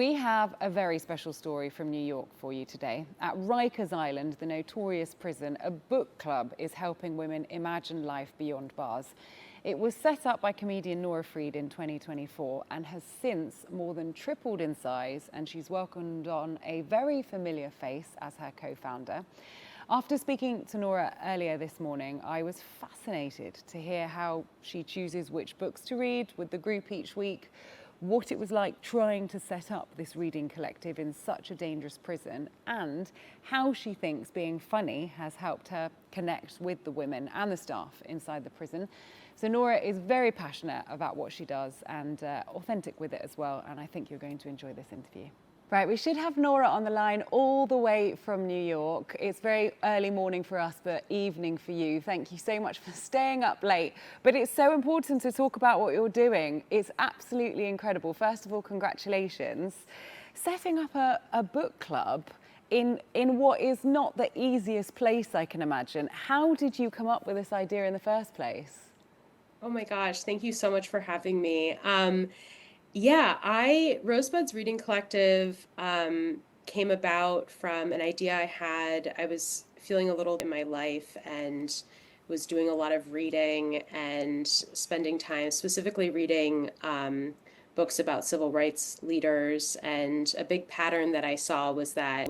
We have a very special story from New York for you today. At Rikers Island, the notorious prison, a book club is helping women imagine life beyond bars. It was set up by comedian Nora in 2024 and has since more than tripled in size, and she's welcomed on a very familiar face as her co-founder. After speaking to Nora earlier this morning, I was fascinated to hear how she chooses which books to read with the group each week, what it was like trying to set up this reading collective in such a dangerous prison, and how she thinks being funny has helped her connect with the women and the staff inside the prison. So Nora is very passionate about what she does and authentic with it as well, and I think you're going to enjoy this interview. Right, we should have Nora on the line all the way from New York. It's very early morning for us, but evening for you. Thank you so much for staying up late. But it's so important to talk about what you're doing. It's absolutely incredible. First of all, congratulations. Setting up a book club in what is not the easiest place, I can imagine. How did you come up with this idea in the first place? Oh my gosh, thank you so much for having me. Rosebud's Reading Collective came about from an idea I had. I was feeling a little in my life and was doing a lot of reading and spending time specifically reading books about civil rights leaders. And a big pattern that I saw was that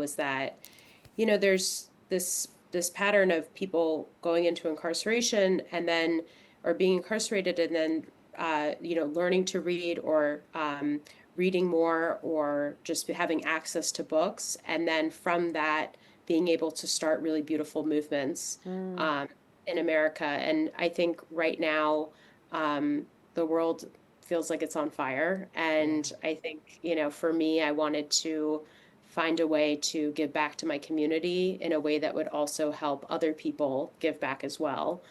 there's this pattern of people going into incarceration and then or being incarcerated and then learning to read or reading more or just having access to books. And then from that, being able to start really beautiful movements in America. And I think right now, the world feels like it's on fire. And I think, for me, I wanted to find a way to give back to my community in a way that would also help other people give back as well.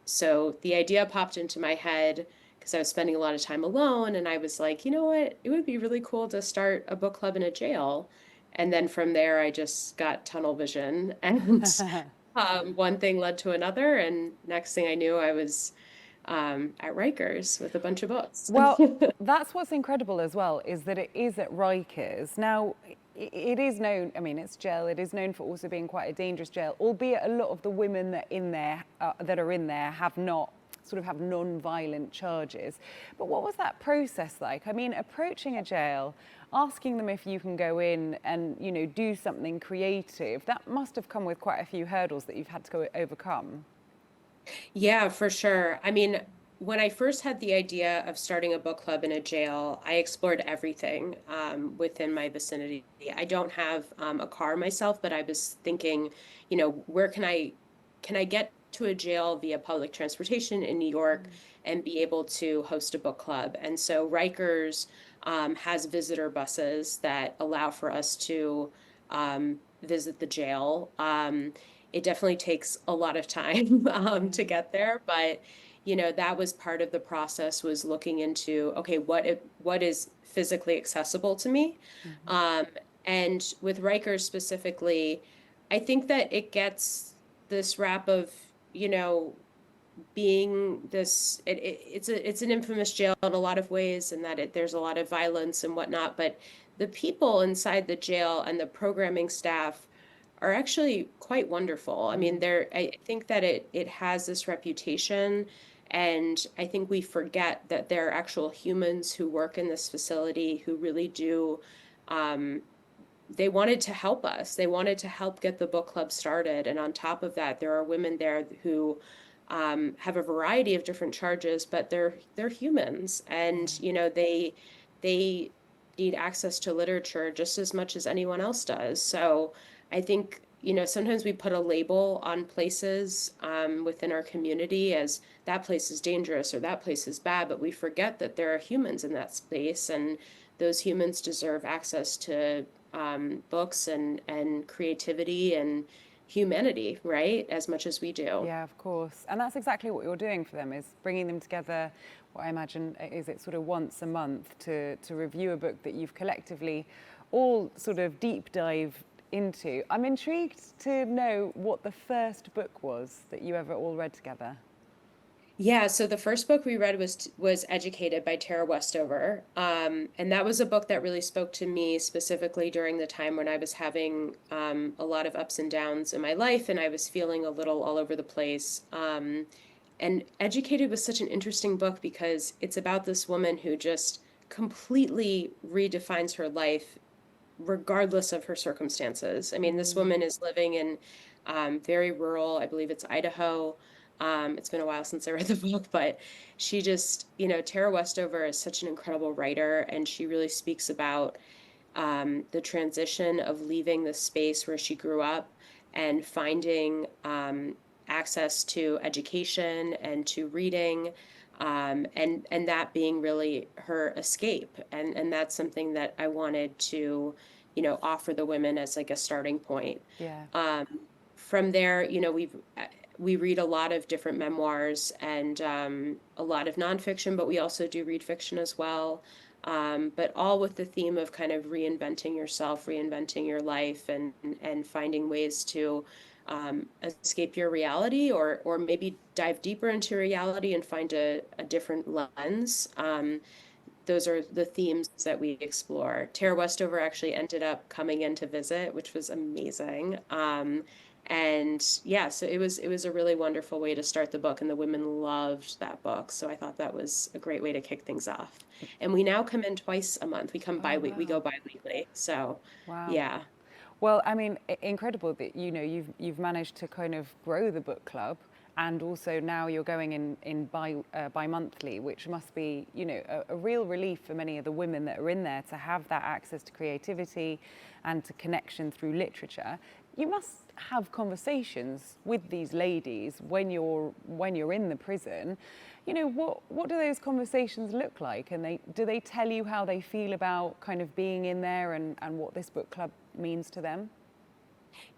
So the idea popped into my head because I was spending a lot of time alone, and I was like, you know what, it would be really cool to start a book club in a jail. And then from there, I just got tunnel vision, and one thing led to another, and next thing I knew, I was at Rikers with a bunch of books. Well, that's what's incredible as well, is that it is at Rikers. Now, it is known, I mean, it's jail, it is known for also being quite a dangerous jail, albeit a lot of the women that are in there have non-violent charges. But what was that process like? I mean, approaching a jail, asking them if you can go in and, do something creative, that must have come with quite a few hurdles that you've had to overcome. Yeah, for sure. I mean, when I first had the idea of starting a book club in a jail, I explored everything within my vicinity. I don't have a car myself, but I was thinking, where can I get to a jail via public transportation in New York and be able to host a book club? And so Rikers has visitor buses that allow for us to visit the jail. It definitely takes a lot of time to get there, but that was part of the process, was looking into, okay, what is physically accessible to me. And with Rikers specifically, I think that it gets this rap of being this, it's an infamous jail in a lot of ways, and that there's a lot of violence and whatnot, but the people inside the jail and the programming staff are actually quite wonderful. I mean, I think that it has this reputation, and I think we forget that there are actual humans who work in this facility who really do. They wanted to help us. They wanted to help get the book club started. And on top of that, there are women there who have a variety of different charges, but they're humans, and they need access to literature just as much as anyone else does. So I think, sometimes we put a label on places within our community as that place is dangerous or that place is bad, but we forget that there are humans in that space, and those humans deserve access to books and creativity and humanity, right? As much as we do. Yeah, of course. And that's exactly what you're doing for them, is bringing them together, what I imagine is it sort of once a month to review a book that you've collectively all sort of deep dive into. I'm intrigued to know what the first book was that you ever all read together. Yeah, so the first book we read was Educated by Tara Westover. And that was a book that really spoke to me specifically during the time when I was having a lot of ups and downs in my life and I was feeling a little all over the place. And Educated was such an interesting book because it's about this woman who just completely redefines her life regardless of her circumstances. I mean, this woman is living in very rural, I believe it's Idaho. It's been a while since I read the book, but she just, Tara Westover is such an incredible writer, and she really speaks about the transition of leaving the space where she grew up and finding access to education and to reading, and that being really her escape. And that's something that I wanted to, offer the women as like a starting point. Yeah. From there, we read a lot of different memoirs and a lot of nonfiction, but we also do read fiction as well. But all with the theme of kind of reinventing yourself, reinventing your life, and finding ways to escape your reality, or maybe dive deeper into reality and find a different lens. Those are the themes that we explore. Tara Westover actually ended up coming in to visit, which was amazing. And yeah, so it was a really wonderful way to start the book, and the women loved that book. So I thought that was a great way to kick things off. And we now come in twice a month. We come bi-week. We go bi-weekly. So Wow. yeah. Well, I mean, incredible that you've managed to kind of grow the book club, and also now you're going in bi-monthly, which must be a real relief for many of the women that are in there to have that access to creativity and to connection through literature. You must have conversations with these ladies when you're in the prison. What do those conversations look like? And do they tell you how they feel about kind of being in there and what this book club means to them?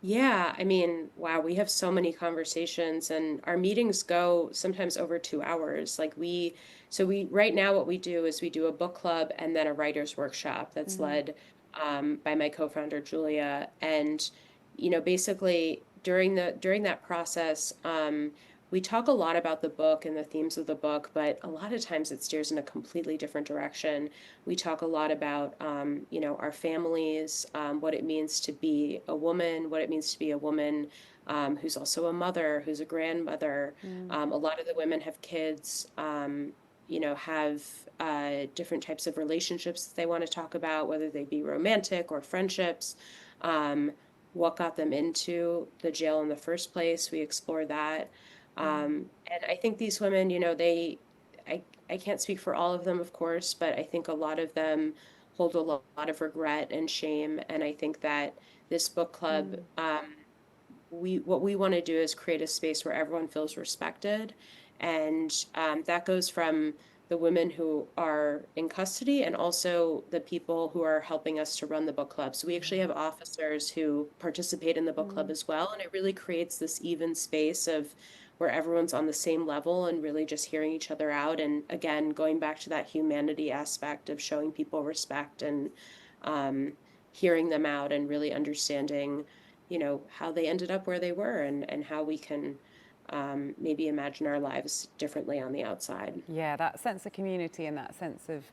Yeah, I mean, wow, we have so many conversations, and our meetings go sometimes over 2 hours. So we right now what we do is we do a book club and then a writer's workshop that's led by my co-founder Julia. And basically during that process, we talk a lot about the book and the themes of the book, but a lot of times it steers in a completely different direction. We talk a lot about, our families, what it means to be a woman, what it means to be a woman who's also a mother, who's a grandmother. A lot of the women have kids, have different types of relationships that they want to talk about, whether they be romantic or friendships. What got them into the jail in the first place. We explore that. And I think these women, I can't speak for all of them, of course, but I think a lot of them hold a lot of regret and shame. And I think that this book club, what we want to do is create a space where everyone feels respected. And that goes from the women who are in custody and also the people who are helping us to run the book club. So we actually have officers who participate in the book club as well. And it really creates this even space of where everyone's on the same level and really just hearing each other out. And again, going back to that humanity aspect of showing people respect and hearing them out and really understanding, how they ended up where they were and how we can maybe imagine our lives differently on the outside. Yeah, that sense of community and that sense of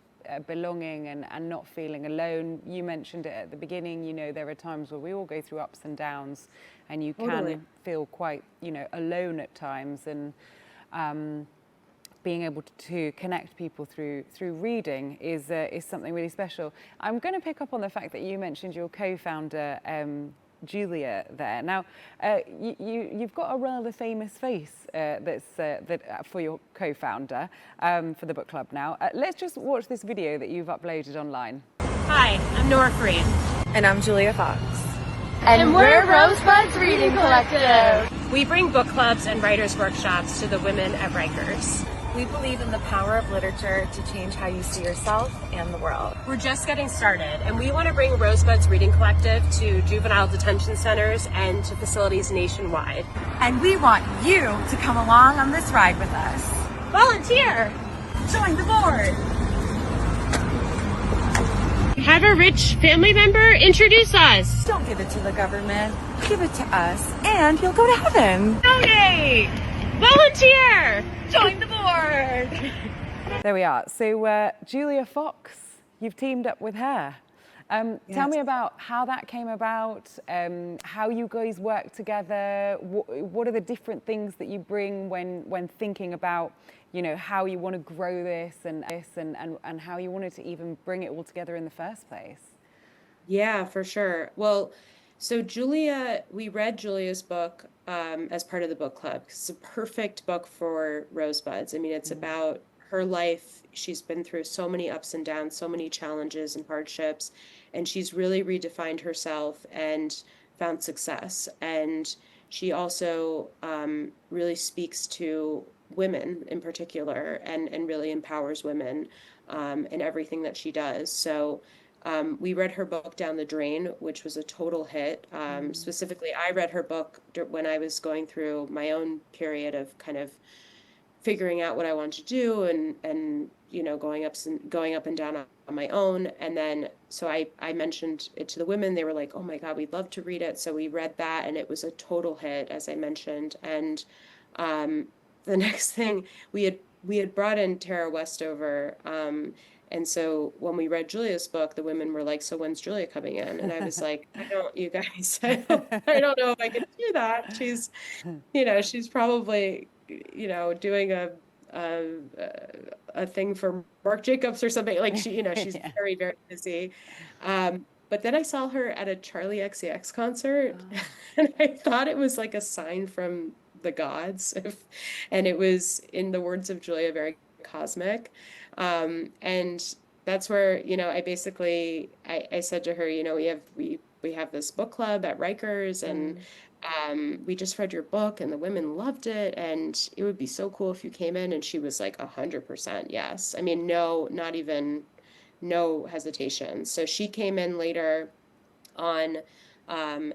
belonging and not feeling alone. You mentioned it at the beginning, there are times where we all go through ups and downs, and you Totally. can feel quite, alone at times. And being able to connect people through reading is something really special. I'm going to pick up on the fact that you mentioned your co-founder, Julia, there. Now, you've got a rather famous face for your co-founder for the book club now. Let's just watch this video that you've uploaded online. Hi, I'm Nora. And I'm Julia Fox. And we're Rosebud's Reading Collective. We bring book clubs and writers' workshops to the women at Rikers. We believe in the power of literature to change how you see yourself and the world. We're just getting started, and we want to bring Rosebud's Reading Collective to juvenile detention centers and to facilities nationwide. And we want you to come along on this ride with us. Volunteer! Join the board. Have a rich family member introduce us. Don't give it to the government. Give it to us, and you'll go to heaven. Donate! Volunteer! Join the board! There we are. So Julia Fox, you've teamed up with her. Tell me about how that came about, how you guys work together. What are the different things that you bring when thinking about, how you want to grow this and how you wanted to even bring it all together in the first place? Yeah, for sure. Well, so we read Julia's book as part of the book club. It's a perfect book for Rosebuds. I mean, it's about her life. She's been through so many ups and downs, so many challenges and hardships, and she's really redefined herself and found success. And she also really speaks to women in particular and really empowers women in everything that she does. So we read her book Down the Drain, which was a total hit. Specifically, I read her book when I was going through my own period of kind of figuring out what I wanted to do and going up and down on my own. And then so I mentioned it to the women. They were like, "Oh my God, we'd love to read it." So we read that, and it was a total hit, as I mentioned. And the next thing we had brought in Tara Westover. And so when we read Julia's book, the women were like, "So when's Julia coming in?" And I was like, you guys, I don't know if I can do that. She's probably, doing a thing for Marc Jacobs or something. Like she's very, very busy. But then I saw her at a Charlie XCX concert, and I thought it was like a sign from the gods, and it was, in the words of Julia, very cosmic. And that's where, I said to her, we have this book club at Rikers, and we just read your book and the women loved it, and it would be so cool if you came in. And she was like 100% yes. I mean, no hesitation. So she came in later on,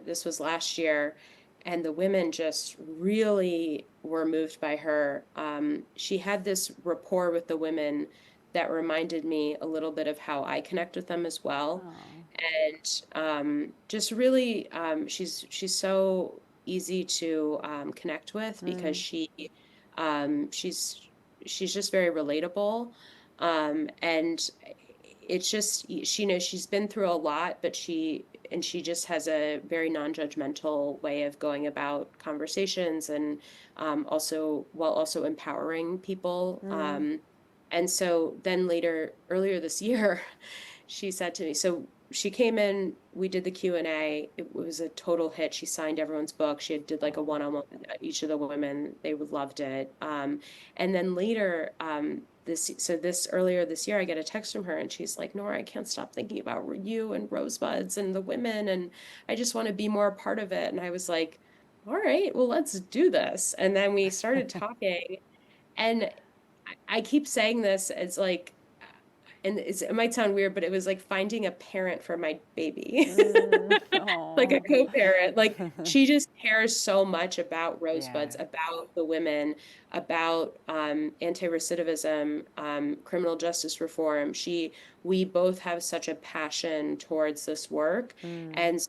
this was last year, and the women just really were moved by her. She had this rapport with the women that reminded me a little bit of how I connect with them as well. And just really, she's so easy to connect with because she's just very relatable. And it's just, she knows she's been through a lot, but she just has a very non-judgmental way of going about conversations, and also empowering people. And so then earlier this year, she said to me, so she came in, we did the Q&A. It was a total hit. She signed everyone's book. She did like a one-on-one with each of the women. They loved it. And then later, earlier this year, I get a text from her, and she's like, "Nora, I can't stop thinking about you and Rosebuds and the women, and I just want to be more a part of it." And I was like, "All right, well, let's do this." And then we started talking, and I keep saying this as like, and it might sound weird, but it was like finding a parent for my baby, like a co-parent. Like, she just cares so much about Rosebuds, about the women, about anti-recidivism, criminal justice reform. We both have such a passion towards this work. And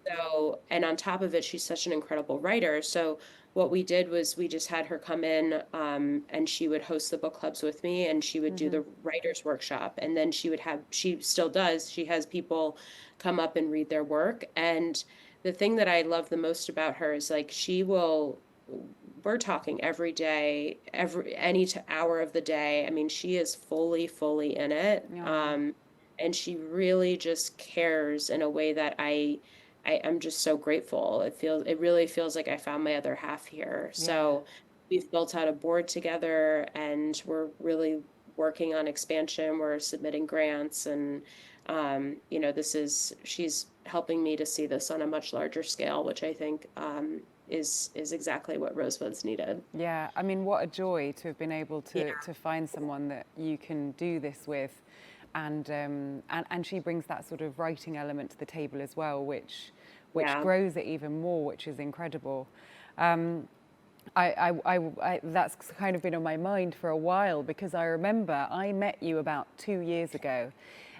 on top of it, she's such an incredible writer. So what we did was we just had her come in, and she would host the book clubs with me, and she would do the writer's workshop. And then she still does, she has people come up and read their work. And the thing that I love the most about her is like, we're talking every day, any hour of the day. I mean, she is fully in it. And she really just cares in a way that I'm just so grateful. It really feels like I found my other half here. So we've built out a board together, and we're really working on expansion. We're submitting grants, and she's helping me to see this on a much larger scale, which I think is exactly what Rosebuds needed. Yeah, I mean, what a joy to have been able to find someone that you can do this with. And she brings that sort of writing element to the table as well, which grows it even more, which is incredible. That's kind of been on my mind for a while, because I remember I met you about 2 years ago,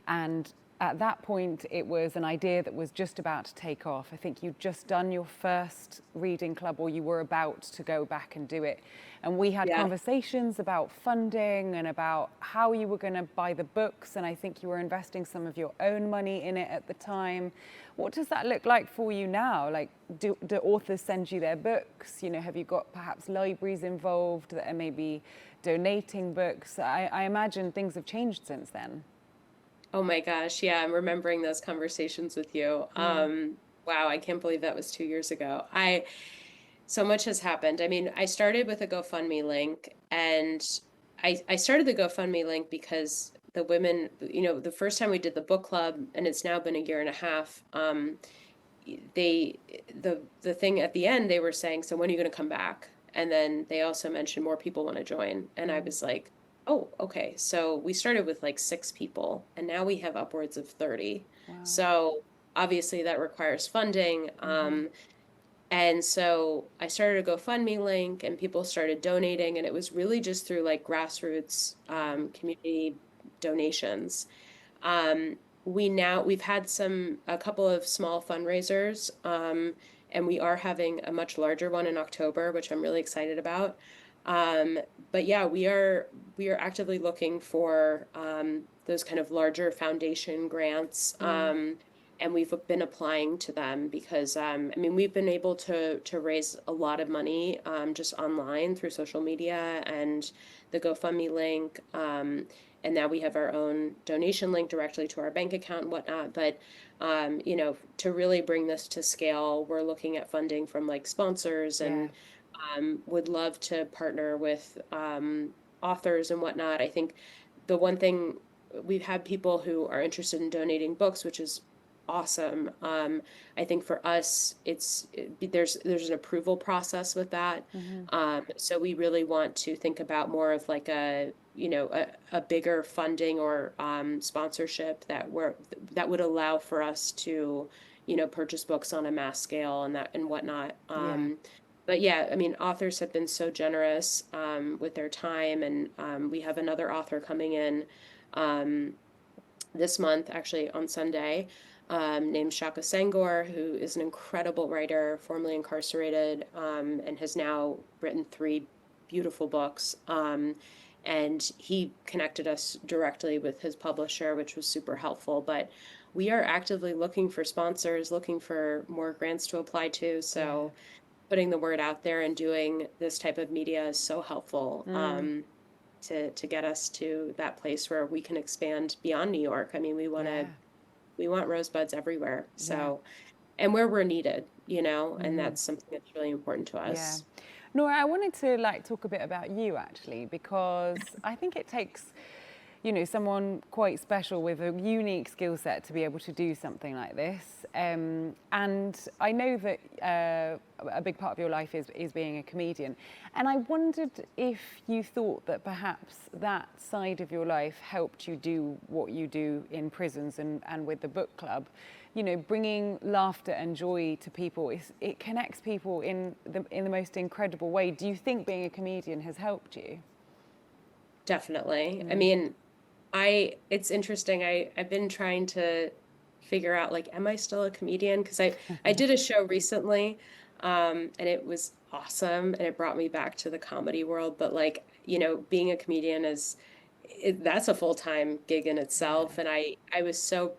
and at that point, it was an idea that was just about to take off. I think you'd just done your first reading club, or you were about to go back and do it. And we had conversations about funding and about how you were going to buy the books. And I think you were investing some of your own money in it at the time. What does that look like for you now? Like, do authors send you their books? You know, have you got perhaps libraries involved that are maybe donating books? I imagine things have changed since then. Oh my gosh, yeah, I'm remembering those conversations with you. Wow, I can't believe that was 2 years ago. So much has happened. I mean, I started with a GoFundMe link, and I started the GoFundMe link because the women, you know, the first time we did the book club, and it's now been a year and a half, the thing at the end, they were saying, so when are you going to come back? And then they also mentioned more people want to join. And I was like, oh, okay. So we started with like 6 people, and now we have upwards of 30. Wow. So obviously that requires funding. And so I started a GoFundMe link, and people started donating, and it was really just through like grassroots community donations. We've had a couple of small fundraisers, and we are having a much larger one in October, which I'm really excited about. But yeah, we are actively looking for those kind of larger foundation grants. And we've been applying to them because, I mean, we've been able to raise a lot of money just online through social media and the GoFundMe link. And now we have our own donation link directly to our bank account and whatnot. But, you know, to really bring this to scale, we're looking at funding from like sponsors and would love to partner with authors and whatnot. I think the one thing, we've had people who are interested in donating books, which is awesome. I think for us, there's an approval process with that. So we really want to think about more of like a bigger funding or sponsorship that would allow for us to, you know, purchase books on a mass scale and whatnot. But yeah, I mean, authors have been so generous with their time, and we have another author coming in this month, actually on Sunday, named Shaka Sangor, who is an incredible writer, formerly incarcerated, and has now written 3 beautiful books. And he connected us directly with his publisher, which was super helpful. But we are actively looking for sponsors, looking for more grants to apply to. So putting the word out there and doing this type of media is so helpful to get us to that place where we can expand beyond New York. I mean, we want rosebuds everywhere. So, and where we're needed, you know, and that's something that's really important to us. Nora, I wanted to talk a bit about you actually, because I think it takes, you know, someone quite special with a unique skill set to be able to do something like this. And I know that a big part of your life is being a comedian. And I wondered if you thought that perhaps that side of your life helped you do what you do in prisons and with the book club. You know, bringing laughter and joy to people, it connects people in the most incredible way. Do you think being a comedian has helped you? Definitely. I mean, it's interesting. I've been trying to figure out, like, am I still a comedian? Because I did a show recently, and it was awesome, and it brought me back to the comedy world. But like, you know, being a comedian that's a full-time gig in itself. And I was so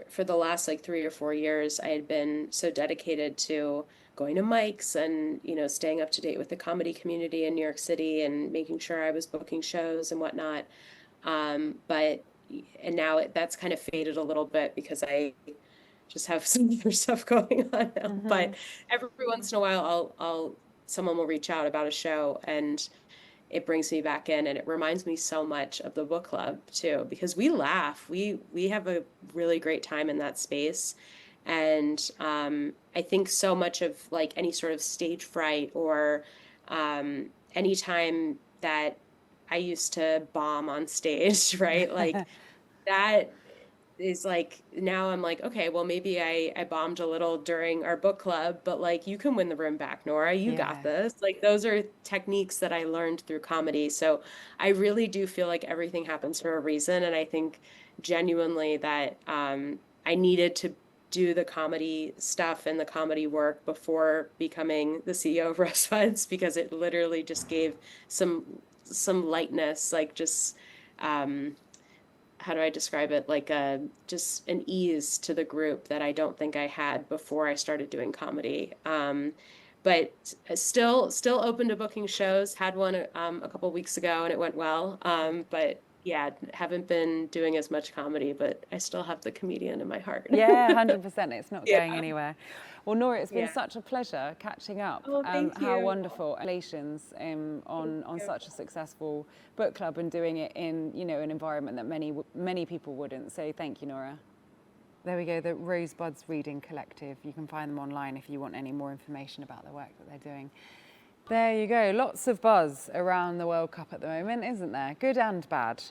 for the last like 3 or 4 years, I had been so dedicated to going to mics and, you know, staying up to date with the comedy community in New York City and making sure I was booking shows and whatnot. And now that's kind of faded a little bit because I just have some other stuff going on now. But every once in a while, someone will reach out about a show, and it brings me back in, and it reminds me so much of the book club too, because we laugh, we have a really great time in that space. And I think so much of like any sort of stage fright or any time that I used to bomb on stage, right? Like that is like, now I'm like, okay, well, maybe I bombed a little during our book club, but like, you can win the room back, Nora, you got this. Like, those are techniques that I learned through comedy. So I really do feel like everything happens for a reason. And I think genuinely that I needed to do the comedy stuff and the comedy work before becoming the CEO of Rose Buds, because it literally just gave some lightness, like just how do I describe it? Like just an ease to the group that I don't think I had before I started doing comedy. But still open to booking shows. Had one a couple of weeks ago and it went well. But yeah, haven't been doing as much comedy, but I still have the comedian in my heart. Yeah, 100%. It's not Yeah. going anywhere. Well, Nora, it's been Yeah. such a pleasure catching up. Oh, thank How you. wonderful. Congratulations on such a successful book club and doing it in, you know, an environment that many people wouldn't. So thank you, Nora. There we go, the Rosebuds Reading Collective. You can find them online if you want any more information about the work that they're doing. There you go, lots of buzz around the World Cup at the moment, isn't there? Good and bad.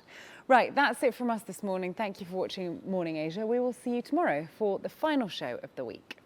Right, that's it from us this morning. Thank you for watching Morning Asia. We will see you tomorrow for the final show of the week.